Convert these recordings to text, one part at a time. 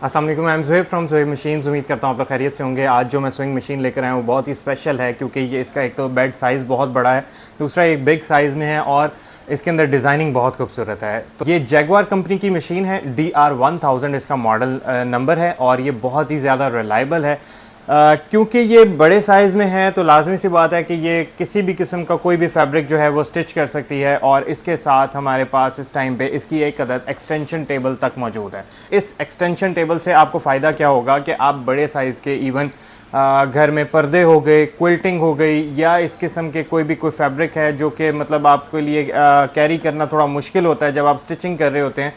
अस्सलाम वालेकुम, I am Zuhaib from Zuhaib machines. उम्मीद करता हूँ आप लोग खैरियत से होंगे। आज जो मैं स्विंग मशीन लेकर आया हूँ बहुत ही स्पेशल है, क्योंकि ये इसका एक तो बेड साइज़ बहुत बड़ा है, दूसरा एक बिग साइज़ में है और इसके अंदर डिज़ाइनिंग बहुत खूबसूरत है। तो ये जैगवार कंपनी की मशीन है, DR1000 इसका मॉडल नंबर है और ये बहुत ही ज़्यादा रिलायबल है। क्योंकि ये बड़े साइज़ में है तो लाजमी सी बात है कि ये किसी भी किस्म का कोई भी फैब्रिक जो है वो स्टिच कर सकती है। और इसके साथ हमारे पास इस टाइम पे इसकी एक अदद एक्सटेंशन टेबल तक मौजूद है। इस एक्सटेंशन टेबल से आपको फ़ायदा क्या होगा कि आप बड़े साइज़ के इवन घर में पर्दे हो गए, क्विल्टिंग हो गई, या इस किस्म के कोई फैब्रिक है जो कि मतलब आपके लिए कैरी करना थोड़ा मुश्किल होता है जब आप स्टिचिंग कर रहे होते हैं।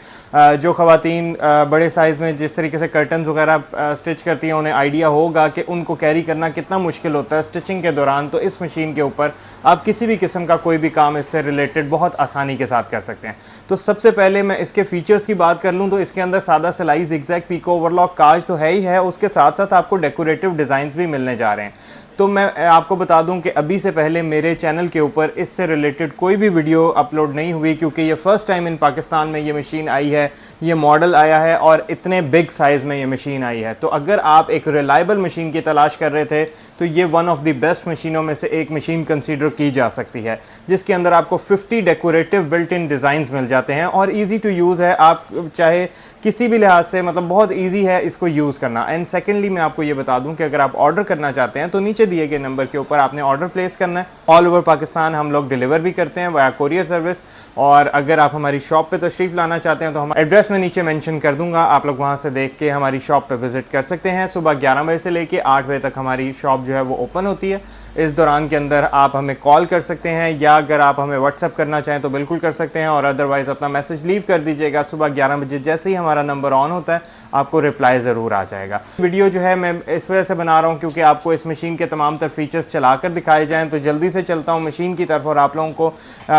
जो ख़वातीन बड़े साइज़ में जिस तरीके से कर्टन्स वगैरह स्टिच करती हैं उन्हें आइडिया होगा कि उनको कैरी करना कितना मुश्किल होता है स्टिचिंग के दौरान। तो इस मशीन के ऊपर आप किसी भी किस्म का कोई भी काम इससे रिलेटेड बहुत आसानी के साथ कर सकते हैं। तो सबसे पहले मैं इसके फीचर्स की बात कर लूँ तो इसके अंदर सादा सिलाई, ज़िगज़ैग, पीको, ओवरलॉक, काज तो है ही है, उसके साथ साथ आपको डेकोरेटिव डिज़ाइंस भी मिलने जा रहे हैं। तो मैं आपको बता दूं कि अभी से पहले मेरे चैनल के ऊपर इससे रिलेटेड कोई भी वीडियो अपलोड नहीं हुई, क्योंकि ये फ़र्स्ट टाइम इन पाकिस्तान में ये मशीन आई है, ये मॉडल आया है और इतने बिग साइज़ में ये मशीन आई है। तो अगर आप एक रिलायबल मशीन की तलाश कर रहे थे तो ये वन ऑफ द बेस्ट मशीनों में से एक मशीन कंसीडर की जा सकती है, जिसके अंदर आपको 50 डेकोरेटिव बिल्ट इन डिज़ाइंस मिल जाते हैं और ईजी टू यूज़ है। आप चाहे किसी भी लिहाज से मतलब बहुत ईजी है इसको यूज़ करना। एंड सेकेंडली मैं आपको ये बता दूं कि अगर आप ऑर्डर करना चाहते हैं तो नीचे दिए गए नंबर के ऊपर आपने ऑर्डर प्लेस करना है। ऑल ओवर पाकिस्तान हम लोग डिलीवर भी करते हैं वाया कोरियर सर्विस। और अगर आप हमारी शॉप पे तशरीफ़ लाना चाहते हैं तो हम एड्रेस में नीचे मेंशन कर दूंगा, आप लोग वहां से देख के हमारी शॉप पे विजिट कर सकते हैं। सुबह 11 बजे से लेके 8 बजे तक हमारी शॉप जो है वो ओपन होती है। इस दौरान के अंदर आप हमें कॉल कर सकते हैं या अगर आप हमें व्हाट्सअप करना चाहें तो बिल्कुल कर सकते हैं, और अदरवाइज़ अपना मैसेज लीव कर दीजिएगा। सुबह 11 बजे जैसे ही हमारा नंबर ऑन होता है आपको रिप्लाई ज़रूर आ जाएगा। वीडियो जो है मैं इस वजह से बना रहा हूँ क्योंकि आपको इस मशीन के तमाम तर फीचर्स चला कर दिखाए जाएँ। तो जल्दी से चलता हूँ मशीन की तरफ और आप लोगों को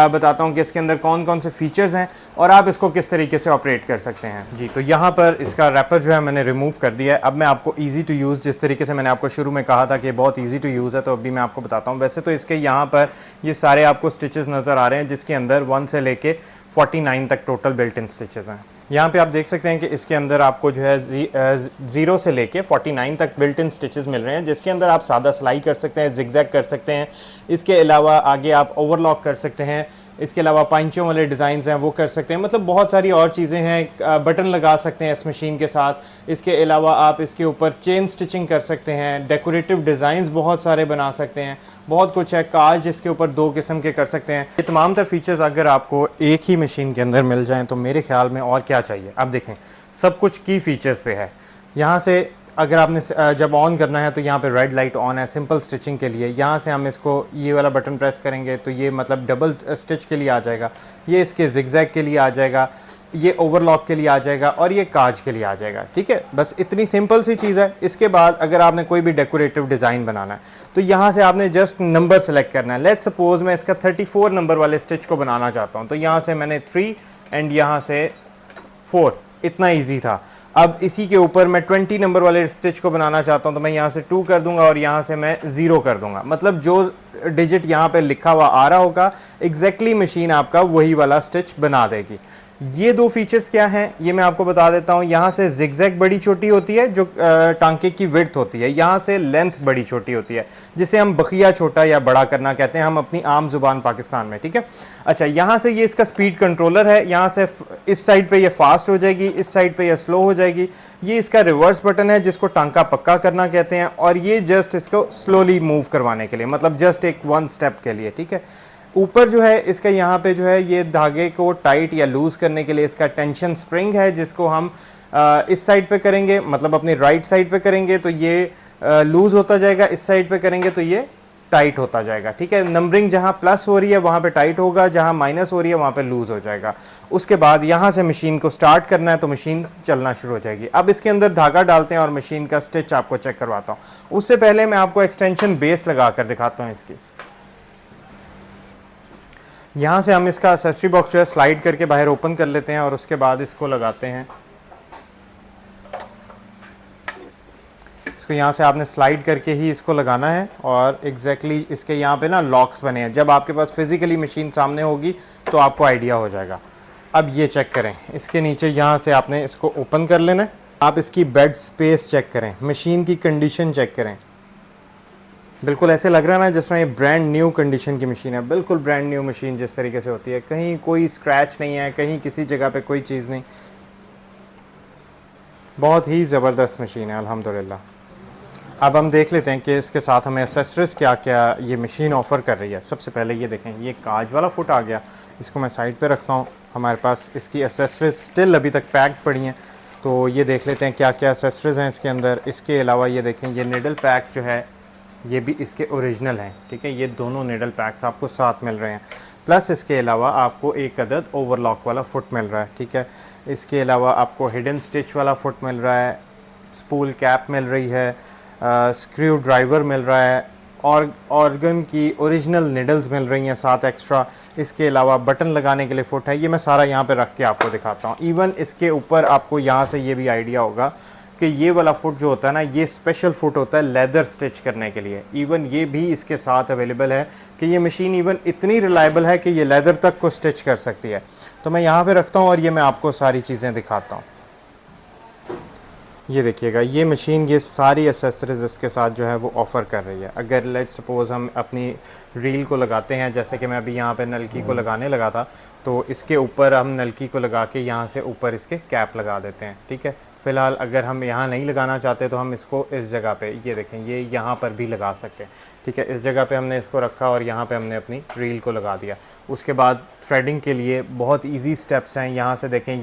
बताता हूँ कि इसके अंदर कौन कौन से फीचर्स हैं और आप इसको किस तरीके से ऑपरेट कर सकते हैं। जी, तो यहाँ पर इसका रैपर जो है मैंने रिमूव कर दिया है। अब मैं आपको ईजी टू यूज़, जिस तरीके से मैंने आपको शुरू में कहा था कि बहुत ईजी टू यूज़ है, तो अभी मैं आपको बताता हूँ। वैसे तो इसके यहाँ पर ये सारे आपको स्टिचेस नज़र आ रहे हैं, जिसके अंदर 1 से लेके 49 तक टोटल बिल्ट इन स्टिचेस हैं। यहाँ पे आप देख सकते हैं कि इसके अंदर आपको जो है 0 से लेके 49 तक बिल्ट इन स्टिचेस मिल रहे हैं, जिसके अंदर आप सादा सिलाई कर सकते हैं, ज़िगज़ैग कर सकते हैं। इसके अलावा आगे आप ओवरलॉक कर सकते हैं। इसके अलावा पाइंचों वाले डिज़ाइंस हैं वो कर सकते हैं। मतलब बहुत सारी और चीज़ें हैं। बटन लगा सकते हैं इस मशीन के साथ। इसके अलावा आप इसके ऊपर चेन स्टिचिंग कर सकते हैं, डेकोरेटिव डिज़ाइंस बहुत सारे बना सकते हैं, बहुत कुछ है। काज इसके ऊपर 2 किस्म के कर सकते हैं। ये तमाम तर फीचर्स अगर आपको एक ही मशीन के अंदर मिल जाएँ तो मेरे ख्याल में और क्या चाहिए। आप देखें सब कुछ की फीचर्स पे है। यहाँ से अगर आपने जब ऑन करना है तो यहाँ पे रेड लाइट ऑन है सिंपल स्टिचिंग के लिए। यहाँ से हम इसको ये वाला बटन प्रेस करेंगे तो ये मतलब डबल स्टिच के लिए आ जाएगा, ये इसके ज़िगज़ैग के लिए आ जाएगा, ये ओवरलॉक के लिए आ जाएगा और ये काज के लिए आ जाएगा। ठीक है, बस इतनी सिंपल सी चीज़ है। इसके बाद अगर आपने कोई भी डेकोरेटिव डिज़ाइन बनाना है तो यहाँ से आपने जस्ट नंबर सेलेक्ट करना है। लेट्स सपोज मैं इसका 34 नंबर वाले स्टिच को बनाना चाहता हूँ, तो यहाँ से मैंने 3 एंड यहाँ से 4, इतना ईजी था। अब इसी के ऊपर मैं 20 नंबर वाले स्टिच को बनाना चाहता हूं तो मैं यहाँ से 2 कर दूंगा और यहाँ से मैं 0 कर दूंगा। मतलब जो डिजिट यहाँ पे लिखा हुआ आ रहा होगा एग्जैक्टली मशीन आपका वही वाला स्टिच बना देगी। ये 2 फीचर्स क्या हैं ये मैं आपको बता देता हूँ। यहाँ से ज़िगज़ैग बड़ी छोटी होती है जो टांके की विड्थ होती है, यहाँ से लेंथ बड़ी छोटी होती है, जिसे हम बखिया छोटा या बड़ा करना कहते हैं हम अपनी आम जुबान पाकिस्तान में। ठीक है, अच्छा, यहाँ से ये इसका स्पीड कंट्रोलर है। यहाँ से इस साइड पे ये फास्ट हो जाएगी, इस साइड पे ये स्लो हो जाएगी। ये इसका रिवर्स बटन है जिसको टांका पक्का करना कहते हैं, और ये जस्ट इसको स्लोली मूव करवाने के लिए, मतलब जस्ट एक 1 स्टेप के लिए। ठीक है, ऊपर जो है इसका यहाँ पे जो है ये धागे को टाइट या लूज़ करने के लिए इसका टेंशन स्प्रिंग है, जिसको हम इस साइड पे करेंगे, मतलब अपनी राइट साइड पे करेंगे तो ये लूज़ होता जाएगा, इस साइड पे करेंगे तो ये टाइट होता जाएगा। ठीक है, नंबरिंग जहाँ प्लस हो रही है वहाँ पे टाइट होगा, जहाँ माइनस हो रही है वहाँ पे लूज़ हो जाएगा। उसके बाद यहाँ से मशीन को स्टार्ट करना है तो मशीन चलना शुरू हो जाएगी। अब इसके अंदर धागा डालते हैं और मशीन का स्टिच आपको चेक करवाता हूँ। उससे पहले मैं आपको एक्सटेंशन बेस लगा कर दिखाता हूँ इसकी। यहाँ से हम इसका एक्सेसरी बॉक्स जो है स्लाइड करके बाहर ओपन कर लेते हैं और उसके बाद इसको लगाते हैं। इसको यहाँ से आपने स्लाइड करके ही इसको लगाना है और एग्जैक्टली इसके यहाँ पे ना लॉक्स बने हैं। जब आपके पास फिजिकली मशीन सामने होगी तो आपको आइडिया हो जाएगा। अब ये चेक करें, इसके नीचे यहाँ से आपने इसको ओपन कर लेना है। आप इसकी बेड स्पेस चेक करें, मशीन की कंडीशन चेक करें, बिल्कुल ऐसे लग रहा है ना जिसमें ये ब्रांड न्यू कंडीशन की मशीन है, बिल्कुल ब्रांड न्यू मशीन जिस तरीके से होती है, कहीं कोई स्क्रैच नहीं है, कहीं किसी जगह पे कोई चीज़ नहीं, बहुत ही ज़बरदस्त मशीन है अल्हम्दुलिल्लाह। अब हम देख लेते हैं कि इसके साथ हमें एसेसरीज़ क्या क्या ये मशीन ऑफ़र कर रही है। सबसे पहले ये देखें, ये कांच वाला फुट आ गया, इसको मैं साइड पे रखता हूँ। हमारे पास इसकी एसेसरीज़ स्टिल अभी तक पैक्ड पड़ी हैं, तो ये देख लेते हैं क्या क्या एसेसरीज़ हैं इसके अंदर। इसके अलावा ये देखें, ये निडल पैक जो है ये भी इसके ओरिजिनल हैं, ठीक है, ये दोनों निडल पैक्स आपको साथ मिल रहे हैं। प्लस इसके अलावा आपको एक अदद ओवरलॉक वाला फुट मिल रहा है, ठीक है। इसके अलावा आपको हिडन स्टिच वाला फुट मिल रहा है, स्पूल कैप मिल रही है, स्क्रू ड्राइवर मिल रहा है, और ऑर्गन की ओरिजिनल निडल्स मिल रही हैं साथ एक्स्ट्रा। इसके अलावा बटन लगाने के लिए फुट है, ये मैं सारा यहाँ पे रख के आपको दिखाता हूँ। इवन इसके ऊपर आपको यहाँ से ये भी आइडिया होगा कि ये वाला फुट जो होता है ना, ये स्पेशल फुट होता है लेदर स्टिच करने के लिए। इवन ये भी इसके साथ अवेलेबल है कि ये मशीन इवन इतनी रिलायबल है कि ये लेदर तक को स्टिच कर सकती है। तो मैं यहाँ पे रखता हूँ और ये मैं आपको सारी चीज़ें दिखाता हूँ। ये देखिएगा, ये मशीन ये सारी एसेसरीज इसके साथ जो है वो ऑफ़र कर रही है। अगर लेट सपोज़ हम अपनी रील को लगाते हैं, जैसे कि मैं अभी यहाँ पे नलकी को लगाने लगा था, तो इसके ऊपर हम नलकी को लगा के यहाँ से ऊपर इसके कैप लगा देते हैं, ठीक है। फ़िलहाल अगर हम यहाँ नहीं लगाना चाहते तो हम इसको इस जगह पे, ये देखें, ये यहाँ पर भी लगा सकते हैं, ठीक है। इस जगह पे हमने इसको रखा और यहाँ पे हमने अपनी रील को लगा दिया। उसके बाद थ्रेडिंग के लिए बहुत इजी स्टेप्स हैं। यहाँ से देखें,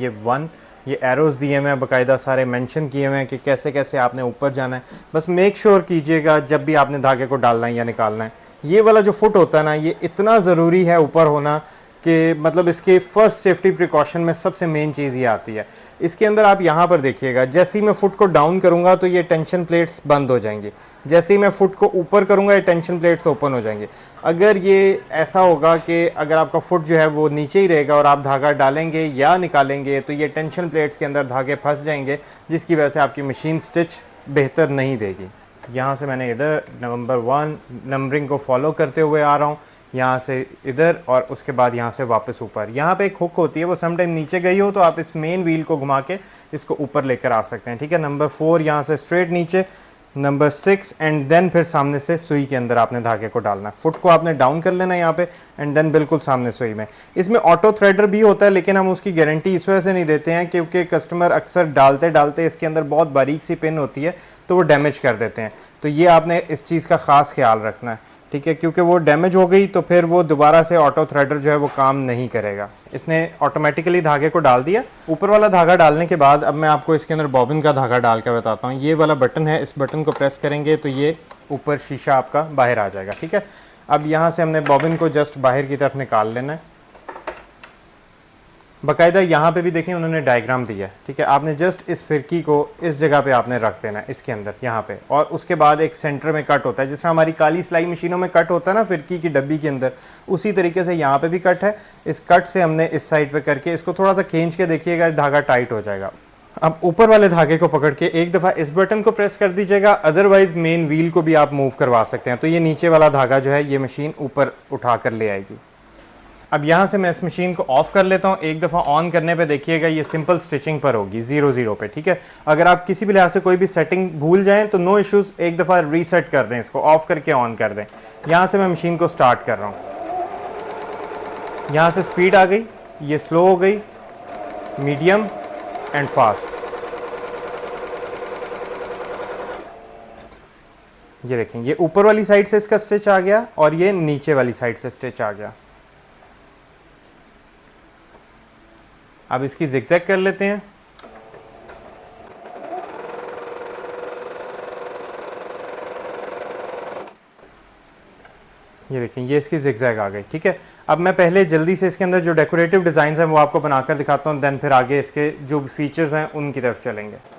ये एरोज़ दिए हुए हैं, बाकायदा सारे मेंशन किए हुए हैं कि कैसे कैसे आपने ऊपर जाना है। बस मेक श्योर कीजिएगा जब भी आपने धागे को डालना है या निकालना है, ये वाला जो फुट होता है ना, ये इतना ज़रूरी है ऊपर होना कि मतलब इसके फर्स्ट सेफ्टी प्रिकॉशन में सबसे मेन चीज़ ये आती है। इसके अंदर आप यहाँ पर देखिएगा, जैसे ही मैं फुट को डाउन करूँगा तो ये टेंशन प्लेट्स बंद हो जाएंगी, जैसे ही मैं फुट को ऊपर करूँगा ये टेंशन प्लेट्स ओपन हो जाएंगे। अगर ये ऐसा होगा कि अगर आपका फुट जो है वो नीचे ही रहेगा और आप धागा डालेंगे या निकालेंगे तो ये टेंशन प्लेट्स के अंदर धागे फंस जाएंगे, जिसकी वजह से आपकी मशीन स्टिच बेहतर नहीं देगी। यहाँ से मैंने इधर नंबर 1 नंबरिंग को फॉलो करते हुए आ रहा हूँ, यहाँ से इधर और उसके बाद यहाँ से वापस ऊपर। यहाँ पे एक हुक होती है, वो समटाइम नीचे गई हो तो आप इस मेन व्हील को घुमा के इसको ऊपर लेकर आ सकते हैं, ठीक है। नंबर 4 यहाँ से स्ट्रेट नीचे, नंबर 6 एंड देन फिर सामने से सुई के अंदर आपने धागे को डालना है। फुट को आपने डाउन कर लेना है यहाँ पे एंड देन बिल्कुल सामने सुई में। इसमें ऑटो थ्रेडर भी होता है, लेकिन हम उसकी गारंटी इस वजह से नहीं देते हैं क्योंकि कस्टमर अक्सर डालते डालते इसके अंदर बहुत बारीक सी पिन होती है तो वो डैमेज कर देते हैं। तो ये आपने इस चीज़ का ख़ास ख्याल रखना है, ठीक है, क्योंकि वो डैमेज हो गई तो फिर वो दोबारा से ऑटो थ्रेडर जो है वो काम नहीं करेगा। इसने ऑटोमेटिकली धागे को डाल दिया। ऊपर वाला धागा डालने के बाद अब मैं आपको इसके अंदर बॉबिन का धागा डाल के बताता हूँ। ये वाला बटन है, इस बटन को प्रेस करेंगे तो ये ऊपर शीशा आपका बाहर आ जाएगा, ठीक है। अब यहाँ से हमने बॉबिन को जस्ट बाहर की तरफ निकाल लेना है। बाकायदा यहाँ पे भी देखें उन्होंने डायग्राम दिया है, ठीक है। आपने जस्ट इस फिरकी को इस जगह पे आपने रख देना है इसके अंदर यहाँ पे, और उसके बाद एक सेंटर में कट होता है, जिस तरह हमारी काली सिलाई मशीनों में कट होता है ना फिरकी की डब्बी के अंदर, उसी तरीके से यहाँ पे भी कट है। इस कट से हमने इस साइड पे करके इसको थोड़ा सा खींच के देखिएगा, धागा टाइट हो जाएगा। अब ऊपर वाले धागे को पकड़ के एक दफ़ा इस बटन को प्रेस कर दीजिएगा, अदरवाइज मेन व्हील को भी आप मूव करवा सकते हैं, तो ये नीचे वाला धागा जो है ये मशीन ऊपर उठा कर ले आएगी। अब यहाँ से मैं इस मशीन को ऑफ कर लेता हूँ। एक दफ़ा ऑन करने पे देखिएगा ये सिंपल स्टिचिंग पर होगी 0-0 पे, ठीक है। अगर आप किसी भी लिहाज से कोई भी सेटिंग भूल जाएं तो नो इश्यूज़, एक दफ़ा रीसेट कर दें, इसको ऑफ करके ऑन कर दें। यहाँ से मैं मशीन को स्टार्ट कर रहा हूँ, यहाँ से स्पीड आ गई, ये स्लो हो गई, मीडियम एंड फास्ट। ये देखें, ये ऊपर वाली साइड से इसका स्टिच आ गया और ये नीचे वाली साइड से स्टिच आ गया। अब इसकी जिगजैग कर लेते हैं। ये देखें, ये इसकी जिगजैग आ गई, ठीक है। अब मैं पहले जल्दी से इसके अंदर जो डेकोरेटिव डिज़ाइन हैं वो आपको बनाकर दिखाता हूँ, देन फिर आगे इसके जो फीचर्स हैं उनकी तरफ चलेंगे।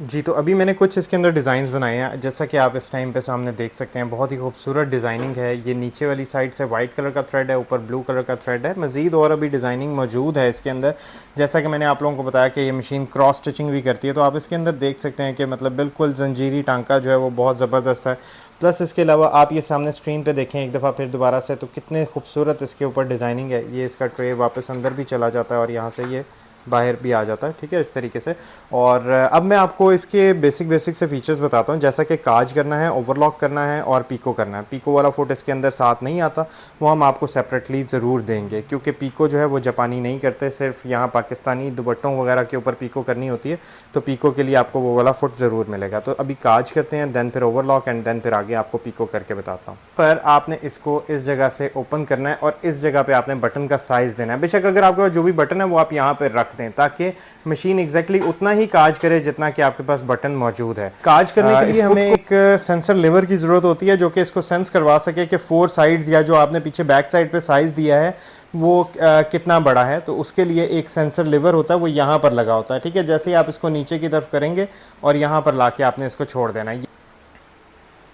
जी, तो अभी मैंने कुछ इसके अंदर डिज़ाइंस बनाए हैं, जैसा कि आप इस टाइम पे सामने देख सकते हैं। बहुत ही खूबसूरत डिज़ाइनिंग है। ये नीचे वाली साइड से वाइट कलर का थ्रेड है, ऊपर ब्लू कलर का थ्रेड है। मज़ीद और अभी डिज़ाइनिंग मौजूद है इसके अंदर। जैसा कि मैंने आप लोगों को बताया कि ये मशीन क्रॉस स्टिचिंग भी करती है, तो आप इसके अंदर देख सकते हैं कि मतलब बिल्कुल जंजीरी टांका जो है वो बहुत ज़बरदस्त है। प्लस इसके अलावा आप ये सामने स्क्रीन पे देखें एक दफ़ा फिर दोबारा से, तो कितने खूबसूरत इसके ऊपर डिज़ाइनिंग है। ये इसका ट्रे वापस अंदर भी चला जाता है और यहाँ से ये बाहर भी आ जाता है, ठीक है, इस तरीके से। और अब मैं आपको इसके बेसिक से फीचर्स बताता हूँ, जैसा कि काज करना है, ओवरलॉक करना है और पीको करना है। पीको वाला फुट इसके अंदर साथ नहीं आता, वो हम आपको सेपरेटली ज़रूर देंगे, क्योंकि पीको जो है वो जापानी नहीं करते, सिर्फ यहाँ पाकिस्तानी दुपट्टों वगैरह के ऊपर पीको करनी होती है, तो पीको के लिए आपको वो वाला फुट ज़रूर मिलेगा। तो अभी काज करते हैं, दैन फिर ओवरलॉक एंड दैन फिर आगे आपको पीको करके बताता हूँ। पर आपने इसको इस जगह से ओपन करना है और इस जगह पर आपने बटन का साइज़ देना है। बेशक अगर आपके पास जो भी बटन है वो आप यहाँ पर रख दें, ताकि मशीन एग्जैक्टली उतना ही काज करे जितना कि आपके पास बटन मौजूद है। काज करने के लिए हमें एक सेंसर लेवर की ज़रूरत होती है, जो कि इसको सेंस करवा सके कि 4 साइड्स या जो आपने पीछे बैक साइड पे साइज़ दिया है वो कितना बड़ा है। तो उसके लिए एक सेंसर लेवर होता है, वो यहाँ पर लगा होता है, ठीक है। जैसे ही आप इसको नीचे की तरफ करेंगे और यहाँ पर ला के आपने इसको छोड़ देना है।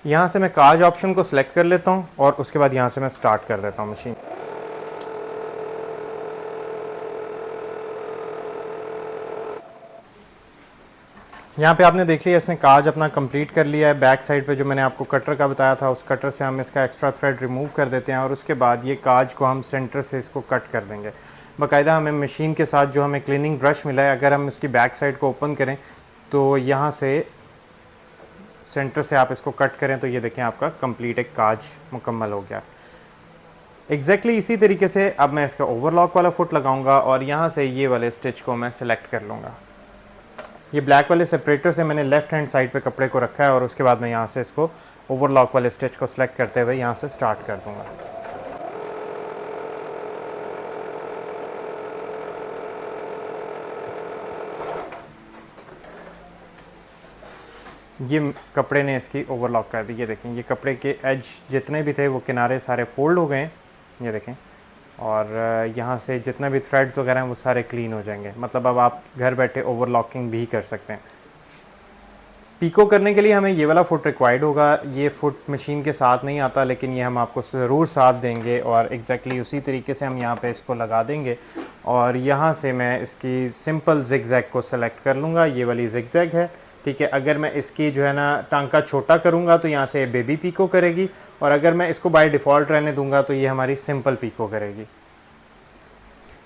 यहाँ से मैं काज ऑप्शन को सिलेक्ट कर लेता हूँ और उसके बाद यहाँ से मैं स्टार्ट कर देता हूँ मशीन। यहाँ पे आपने देख लिया इसने काज अपना कंप्लीट कर लिया है। बैक साइड पे जो मैंने आपको कटर का बताया था, उस कटर से हम इसका एक्स्ट्रा थ्रेड रिमूव कर देते हैं और उसके बाद ये काज को हम सेंटर से इसको कट कर देंगे। बाकायदा हमें मशीन के साथ जो हमें क्लीनिंग ब्रश मिला है, अगर हम इसकी बैक साइड को ओपन करें तो यहाँ से सेंटर से आप इसको कट करें तो ये देखें आपका कंप्लीट एक काज मुकम्मल हो गया। एग्जैक्टली इसी तरीके से अब मैं इसका ओवरलॉक वाला फुट लगाऊंगा और यहाँ से ये वाले स्टिच को मैं सिलेक्ट कर लूँगा। ये ब्लैक वाले सेपरेटर से मैंने लेफ़्ट हैंड साइड पे कपड़े को रखा है और उसके बाद मैं यहाँ से इसको ओवरलॉक वाले स्टिच को सिलेक्ट करते हुए यहाँ से स्टार्ट कर दूँगा। ये कपड़े ने इसकी ओवरलॉक कर दी। ये देखें, ये कपड़े के एज जितने भी थे वो किनारे सारे फोल्ड हो गए हैं, ये देखें। और यहाँ से जितना भी थ्रेड्स वगैरह हैं वो सारे क्लीन हो जाएंगे। मतलब अब आप घर बैठे ओवरलॉकिंग भी कर सकते हैं। पीको करने के लिए हमें ये वाला फुट रिक्वायर्ड होगा। ये फुट मशीन के साथ नहीं आता, लेकिन ये हम आपको ज़रूर साथ देंगे और एग्जैक्टली उसी तरीके से हम यहाँ पे इसको लगा देंगे। और यहाँ से मैं इसकी सिंपल जिगजैग को सेलेक्ट कर लूँगा। ये वाली जिगजैग है, ठीक है। अगर मैं इसकी जो है ना टांका छोटा करूँगा तो यहाँ से बेबी पीको करेगी, और अगर मैं इसको बाय डिफ़ॉल्ट रहने दूंगा तो ये हमारी सिंपल पीको करेगी।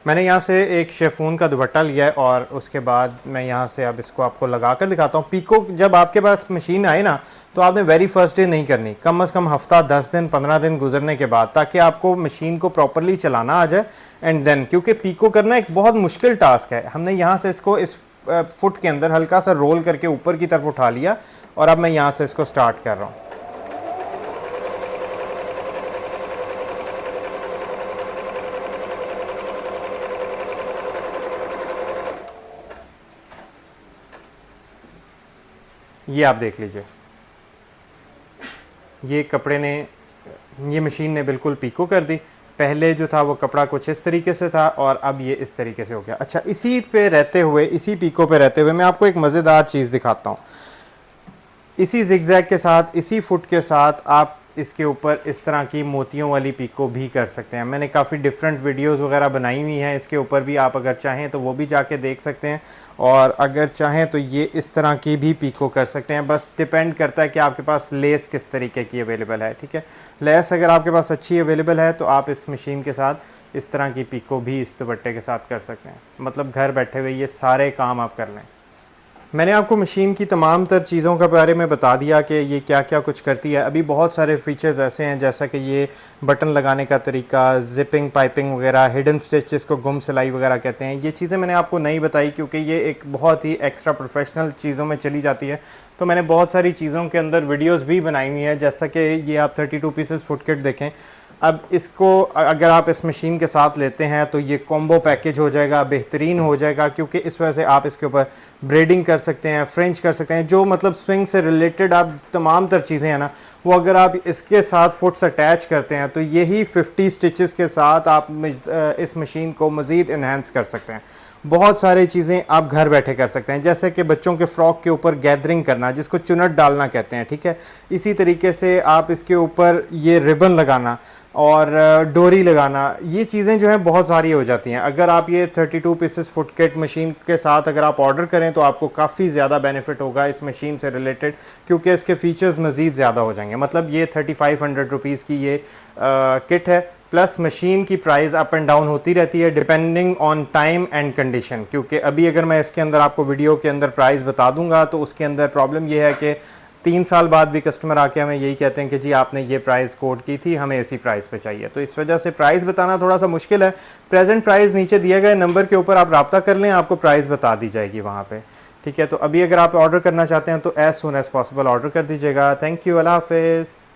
मैंने यहाँ से एक शेफून का दुपट्टा लिया है और उसके बाद मैं यहाँ से अब इसको आपको लगा कर दिखाता हूँ। पीको जब आपके पास मशीन आए ना, तो आपने वेरी फर्स्ट डे नहीं करनी, कम से कम हफ्ता 10 दिन 15 दिन गुजरने के बाद, ताकि आपको मशीन को प्रॉपरली चलाना आ जाए। एंड देन, क्योंकि पीको करना एक बहुत मुश्किल टास्क है। हमने यहाँ से इसको इस फुट के अंदर हल्का सा रोल करके ऊपर की तरफ उठा लिया और अब मैं यहाँ से इसको स्टार्ट कर रहा हूँ। ये आप देख लीजिए, ये कपड़े ने, ये मशीन ने बिल्कुल पीको कर दी। पहले जो था वो कपड़ा कुछ इस तरीके से था और अब ये इस तरीके से हो गया। अच्छा, इसी पे रहते हुए, इसी पीको पे रहते हुए मैं आपको एक मज़ेदार चीज़ दिखाता हूँ। इसी जिगजैग के साथ, इसी फुट के साथ आप इसके ऊपर इस तरह की मोतियों वाली पीको भी कर सकते हैं। मैंने काफ़ी डिफरेंट वीडियोस वगैरह बनाई हुई हैं इसके ऊपर भी, आप अगर चाहें तो वो भी जाके देख सकते हैं। और अगर चाहें तो ये इस तरह की भी पीको कर सकते हैं। बस डिपेंड करता है कि आपके पास लेस किस तरीके की अवेलेबल है, ठीक है। लेस अगर आपके पास अच्छी अवेलेबल है तो आप इस मशीन के साथ इस तरह की पीको भी इस दुपट्टे के साथ कर सकते हैं। मतलब घर बैठे हुए ये सारे काम आप कर लें। मैंने आपको मशीन की तमाम तर चीज़ों के बारे में बता दिया कि ये क्या क्या कुछ करती है। अभी बहुत सारे फीचर्स ऐसे हैं, जैसा कि ये बटन लगाने का तरीका, जिपिंग, पाइपिंग वगैरह, हिडन स्टिच जिसको गुम सिलाई वगैरह कहते हैं। ये चीज़ें मैंने आपको नहीं बताई क्योंकि ये एक बहुत ही एक्स्ट्रा प्रोफेशनल चीज़ों में चली जाती है। तो मैंने बहुत सारी चीज़ों के अंदर वीडियोज़ भी बनाई हुई है, जैसा कि ये आप 32 पीसेस फुट किट देखें। अब इसको अगर आप इस मशीन के साथ लेते हैं तो ये कॉम्बो पैकेज हो जाएगा, बेहतरीन हो जाएगा, क्योंकि इस वजह से आप इसके ऊपर ब्रेडिंग कर सकते हैं, फ्रेंच कर सकते हैं, जो मतलब स्विंग से रिलेटेड आप तमाम तर चीज़ें हैं ना, वो अगर आप इसके साथ फुट्स अटैच करते हैं तो यही 50 स्टिचेस के साथ आप इस मशीन को मज़ीद इन्हेंस कर सकते हैं। बहुत सारी चीज़ें आप घर बैठे कर सकते हैं, जैसे कि बच्चों के फ्रॉक के ऊपर गैदरिंग करना, जिसको चुनट डालना कहते हैं, ठीक है। इसी तरीके से आप इसके ऊपर ये रिबन लगाना और डोरी लगाना, ये चीज़ें जो हैं बहुत सारी हो जाती हैं। अगर आप ये 32 पीसेस फुट किट मशीन के साथ अगर आप ऑर्डर करें तो आपको काफ़ी ज़्यादा बेनिफिट होगा इस मशीन से रिलेटेड, क्योंकि इसके फीचर्स मज़ीद ज़्यादा हो जाएंगे। मतलब ये 3500 रुपीज़ की ये किट है, प्लस मशीन की प्राइस अप एंड डाउन होती रहती है depending on time and condition. क्योंकि अभी अगर मैं इसके अंदर आपको वीडियो के अंदर प्राइस बता दूंगा तो उसके अंदर प्रॉब्लम ये है कि 3 साल बाद भी कस्टमर आके हमें यही कहते हैं कि जी आपने ये प्राइस कोट की थी, हमें इसी प्राइस पे चाहिए। तो इस वजह से प्राइस बताना थोड़ा सा मुश्किल है। प्रेजेंट प्राइस नीचे दिए गए नंबर के ऊपर आप रब्ता कर लें, आपको प्राइस बता दी जाएगी वहाँ पे, ठीक है। तो अभी अगर आप ऑर्डर करना चाहते हैं तो as soon as possible order कर दीजिएगा। थैंक यू, अल्लाह हाफिज़।